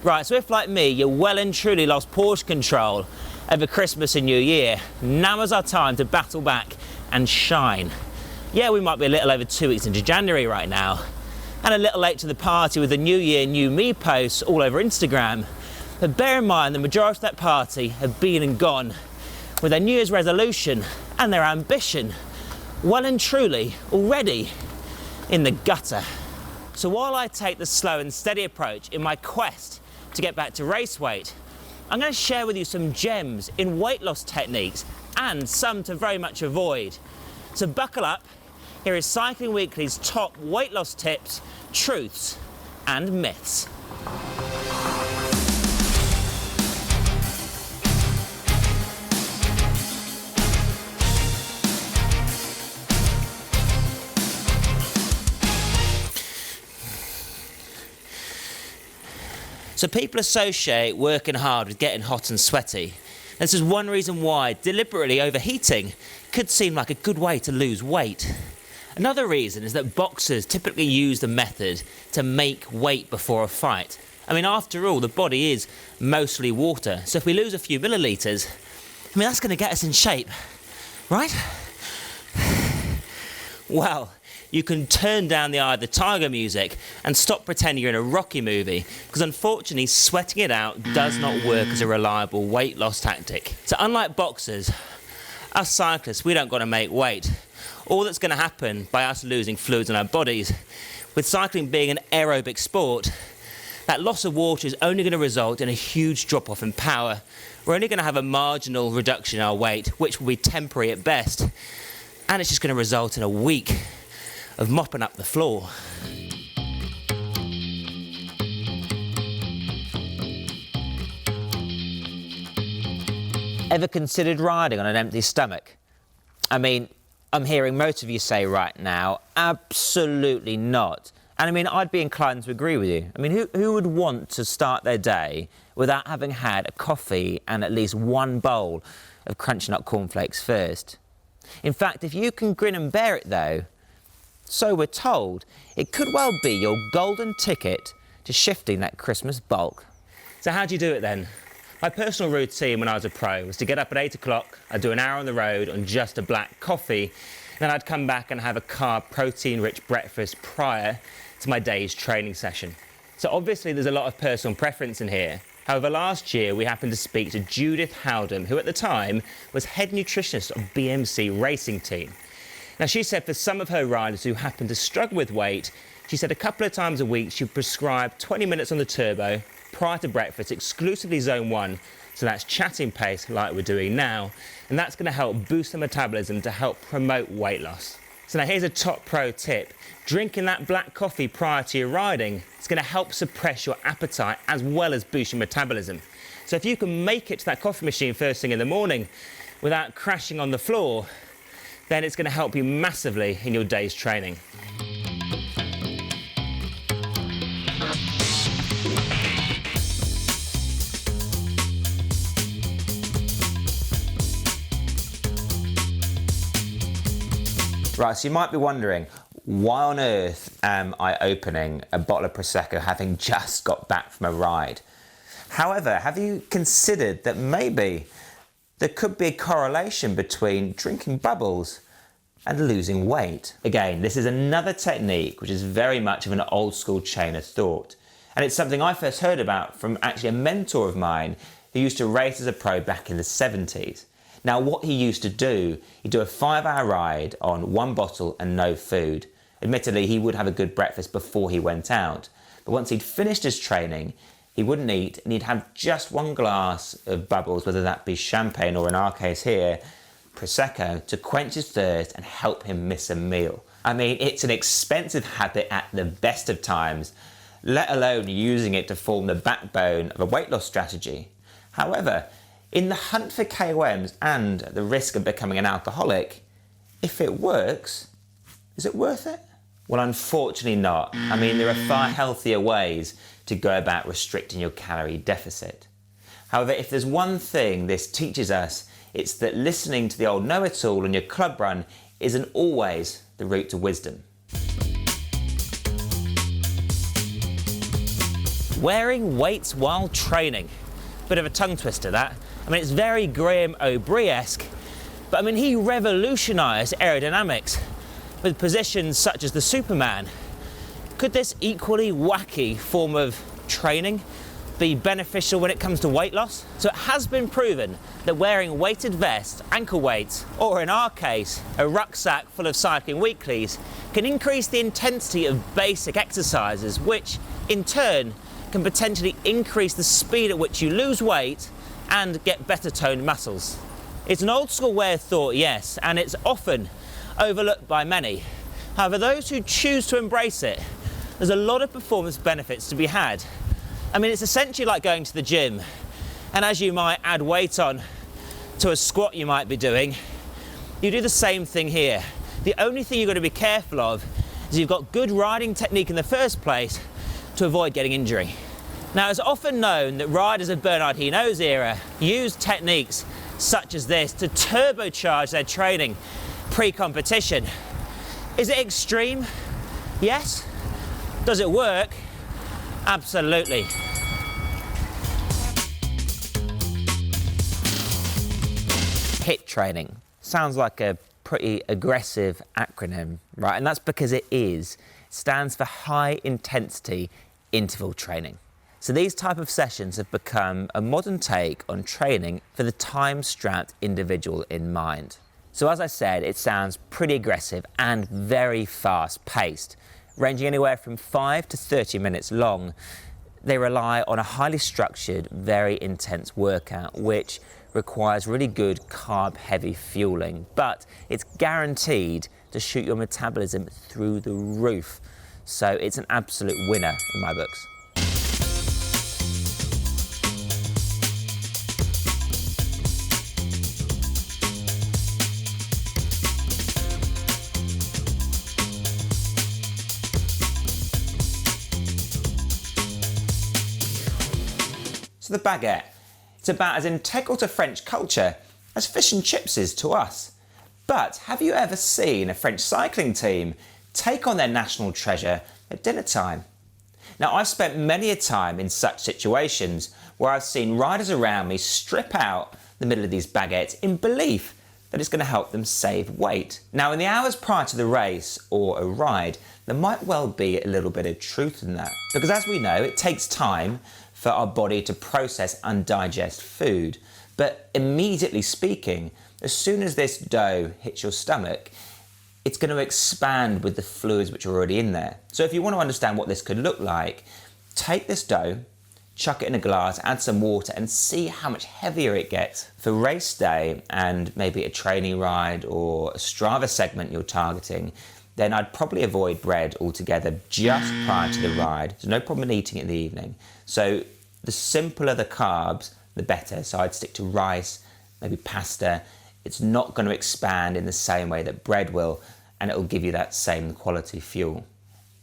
Right, so if like me, you well and truly lost portion control over Christmas and New Year, now is our time to battle back and shine. Yeah, we might be a little over 2 weeks into January right now, and a little late to the party with the New Year, New Me posts all over Instagram. But bear in mind, the majority of that party have been and gone with their New Year's resolution and their ambition well and truly already in the gutter. So while I take the slow and steady approach in my quest to get back to race weight, I'm going to share with you some gems in weight loss techniques and some to very much avoid. So buckle up, here is Cycling Weekly's top weight loss tips, truths and myths. So people associate working hard with getting hot and sweaty. This is one reason why deliberately overheating could seem like a good way to lose weight. Another reason is that boxers typically use the method to make weight before a fight. I mean, after all, the body is mostly water, so if we lose a few millilitres, I mean, that's going to get us in shape, right? Well, you can turn down the Eye of the Tiger music and stop pretending you're in a Rocky movie, because unfortunately sweating it out does not work as a reliable weight loss tactic. So unlike boxers, us cyclists, we don't got to make weight. All that's going to happen by us losing fluids in our bodies, with cycling being an aerobic sport, that loss of water is only going to result in a huge drop-off in power. We're only going to have a marginal reduction in our weight, which will be temporary at best, and it's just going to result in a week of mopping up the floor. Ever considered riding on an empty stomach? I mean, I'm hearing most of you say right now, absolutely not. And I mean, I'd be inclined to agree with you. I mean, who would want to start their day without having had a coffee and at least one bowl of Crunchy Nut cornflakes first? In fact, if you can grin and bear it though, so we're told, it could well be your golden ticket to shifting that Christmas bulk. So how do you do it then? My personal routine when I was a pro was to get up at 8 o'clock, I'd do an hour on the road on just a black coffee, then I'd come back and have a carb protein-rich breakfast prior to my day's training session. So obviously there's a lot of personal preference in here. However, last year we happened to speak to Judith Howden, who at the time was head nutritionist of BMC racing team. Now, she said for some of her riders who happen to struggle with weight, she said a couple of times a week she'd prescribe 20 minutes on the turbo prior to breakfast, exclusively zone 1, so that's chatting pace like we're doing now, and that's going to help boost the metabolism to help promote weight loss. So now here's a top pro tip. Drinking that black coffee prior to your riding is going to help suppress your appetite as well as boost your metabolism. So if you can make it to that coffee machine first thing in the morning without crashing on the floor, then it's going to help you massively in your day's training. Right, so you might be wondering, why on earth am I opening a bottle of Prosecco having just got back from a ride? However, have you considered that maybe there could be a correlation between drinking bubbles and losing weight? Again, this is another technique which is very much of an old school chain of thought. And it's something I first heard about from actually a mentor of mine who used to race as a pro back in the 70s. Now, what he used to do, he'd do a 5-hour ride on one bottle and no food. Admittedly, he would have a good breakfast before he went out. But once he'd finished his training, he wouldn't eat and he'd have just one glass of bubbles, whether that be champagne or in our case here, Prosecco, to quench his thirst and help him miss a meal. I mean, it's an expensive habit at the best of times, let alone using it to form the backbone of a weight loss strategy. However, in the hunt for KOMs and the risk of becoming an alcoholic, if it works, is it worth it? Well, unfortunately not. I mean, there are far healthier ways to go about restricting your calorie deficit. However, if there's one thing this teaches us, it's that listening to the old know-it-all on your club run isn't always the route to wisdom. wearing weights while training. Bit of a tongue twister, that. I mean, it's very Graham O'Brien-esque, but I mean, he revolutionised aerodynamics with positions such as the Superman. Could this equally wacky form of training be beneficial when it comes to weight loss? So it has been proven that wearing weighted vests, ankle weights, or in our case, a rucksack full of cycling weeklies, can increase the intensity of basic exercises, which in turn can potentially increase the speed at which you lose weight and get better toned muscles. It's an old school way of thought, yes, and it's often overlooked by many. However, those who choose to embrace it, there's a lot of performance benefits to be had. I mean, it's essentially like going to the gym, and as you might add weight on to a squat you might be doing, you do the same thing here. The only thing you've got to be careful of is you've got good riding technique in the first place to avoid getting injury. Now, it's often known that riders of Bernard Hinault's era use techniques such as this to turbocharge their training pre-competition. Is it extreme? Yes. Does it work? Absolutely. HIIT training sounds like a pretty aggressive acronym, right? And that's because it is. It stands for high intensity interval training. So these type of sessions have become a modern take on training for the time-strapped individual in mind. So as I said, it sounds pretty aggressive and very fast-paced, ranging anywhere from 5 to 30 minutes long. They rely on a highly structured, very intense workout, which requires really good carb-heavy fueling, but it's guaranteed to shoot your metabolism through the roof. So it's an absolute winner in my books. So the baguette, it's about as integral to French culture as fish and chips is to us. But have you ever seen a French cycling team take on their national treasure at dinner time? Now, I've spent many a time in such situations where I've seen riders around me strip out the middle of these baguettes in belief that it's going to help them save weight. Now, in the hours prior to the race or a ride, there might well be a little bit of truth in that. Because as we know, it takes time for our body to process and digest food. But immediately speaking, as soon as this dough hits your stomach, it's going to expand with the fluids which are already in there. So if you want to understand what this could look like, take this dough, chuck it in a glass, add some water and see how much heavier it gets. For race day and maybe a training ride or a Strava segment you're targeting, then I'd probably avoid bread altogether just prior to the ride. There's no problem in eating it in the evening. So the simpler the carbs, the better. So I'd stick to rice, maybe pasta. It's not going to expand in the same way that bread will, and it'll give you that same quality fuel.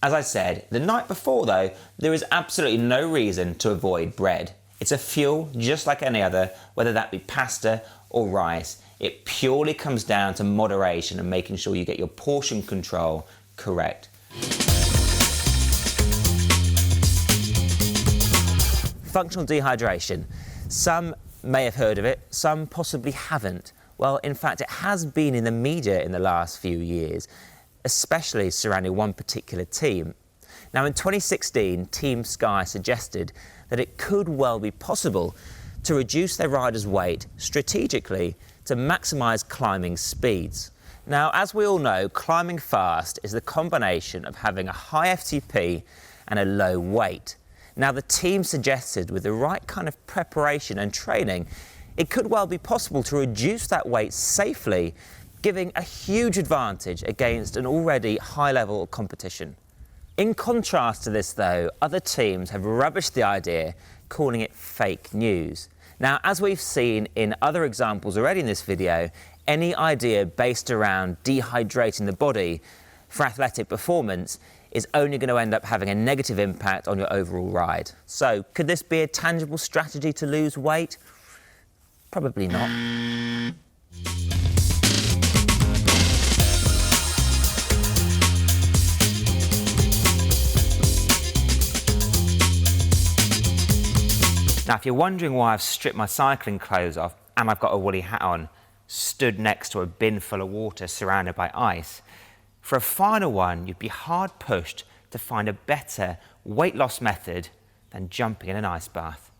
As I said, the night before though, there is absolutely no reason to avoid bread. It's a fuel just like any other, whether that be pasta or rice. It purely comes down to moderation and making sure you get your portion control correct. Functional dehydration. Some may have heard of it, some possibly haven't. Well, in fact, it has been in the media in the last few years, especially surrounding one particular team. Now, in 2016, Team Sky suggested that it could well be possible to reduce their riders' weight strategically to maximise climbing speeds. Now, as we all know, climbing fast is the combination of having a high FTP and a low weight. Now, the team suggested with the right kind of preparation and training, it could well be possible to reduce that weight safely, giving a huge advantage against an already high level of competition. In contrast to this though, other teams have rubbished the idea, calling it fake news. Now, as we've seen in other examples already in this video, any idea based around dehydrating the body for athletic performance is only going to end up having a negative impact on your overall ride. So, could this be a tangible strategy to lose weight? Probably not. Now, if you're wondering why I've stripped my cycling clothes off and I've got a woolly hat on, stood next to a bin full of water surrounded by ice, for a final one, you'd be hard pushed to find a better weight loss method than jumping in an ice bath.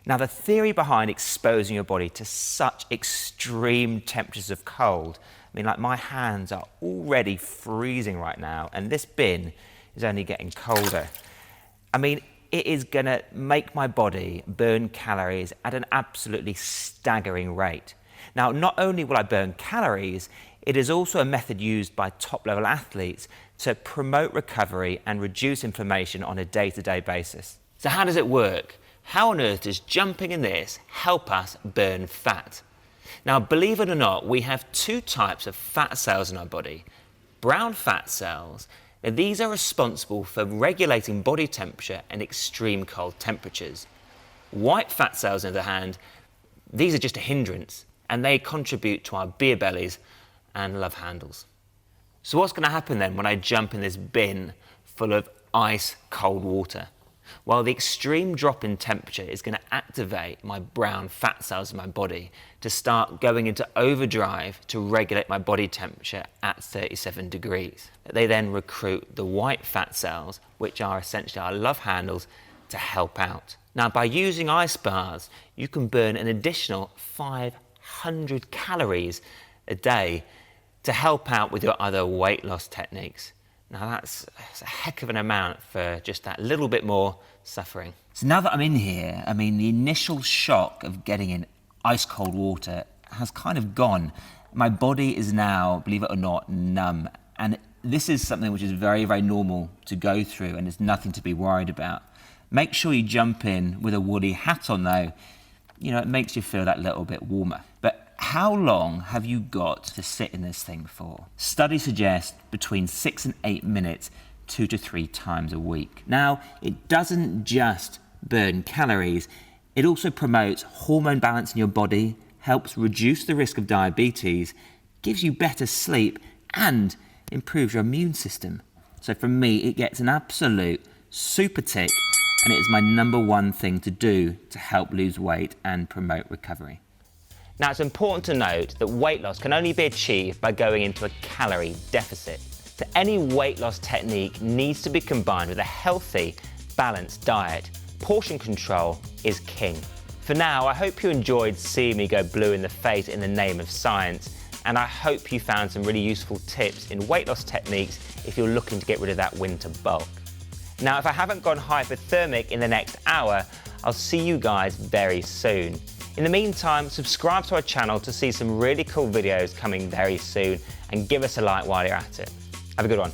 Now, the theory behind exposing your body to such extreme temperatures of cold, I mean, like my hands are already freezing right now, and this bin is only getting colder. I mean, it is gonna make my body burn calories at an absolutely staggering rate. Now, not only will I burn calories, it is also a method used by top-level athletes to promote recovery and reduce inflammation on a day-to-day basis. So how does it work? How on earth does jumping in this help us burn fat? Now, believe it or not, we have two types of fat cells in our body. Brown fat cells, and these are responsible for regulating body temperature and extreme cold temperatures. White fat cells, on the other hand, these are just a hindrance, and they contribute to our beer bellies and love handles. So what's going to happen then when I jump in this bin full of ice cold water? Well, the extreme drop in temperature is going to activate my brown fat cells in my body to start going into overdrive to regulate my body temperature at 37 degrees. They then recruit the white fat cells, which are essentially our love handles, to help out. Now, by using ice baths, you can burn an additional 500 calories a day to help out with your other weight loss techniques. Now that's a heck of an amount for just that little bit more suffering. So now that I'm in here, I mean, the initial shock of getting in ice cold water has kind of gone. My body is now, believe it or not, numb. And this is something which is very, very normal to go through, and it's nothing to be worried about. Make sure you jump in with a woolly hat on though. You know, it makes you feel that little bit warmer. But how long have you got to sit in this thing for? Studies suggest between 6 and 8 minutes, 2 to 3 times a week. Now, it doesn't just burn calories, it also promotes hormone balance in your body, helps reduce the risk of diabetes, gives you better sleep, and improves your immune system. So for me, it gets an absolute super tick, and it is my #1 thing to do to help lose weight and promote recovery. Now, it's important to note that weight loss can only be achieved by going into a calorie deficit. So any weight loss technique needs to be combined with a healthy, balanced diet. Portion control is king. For now, I hope you enjoyed seeing me go blue in the face in the name of science, and I hope you found some really useful tips in weight loss techniques if you're looking to get rid of that winter bulk. Now, if I haven't gone hypothermic in the next hour, I'll see you guys very soon. In the meantime, subscribe to our channel to see some really cool videos coming very soon, and give us a like while you're at it. Have a good one.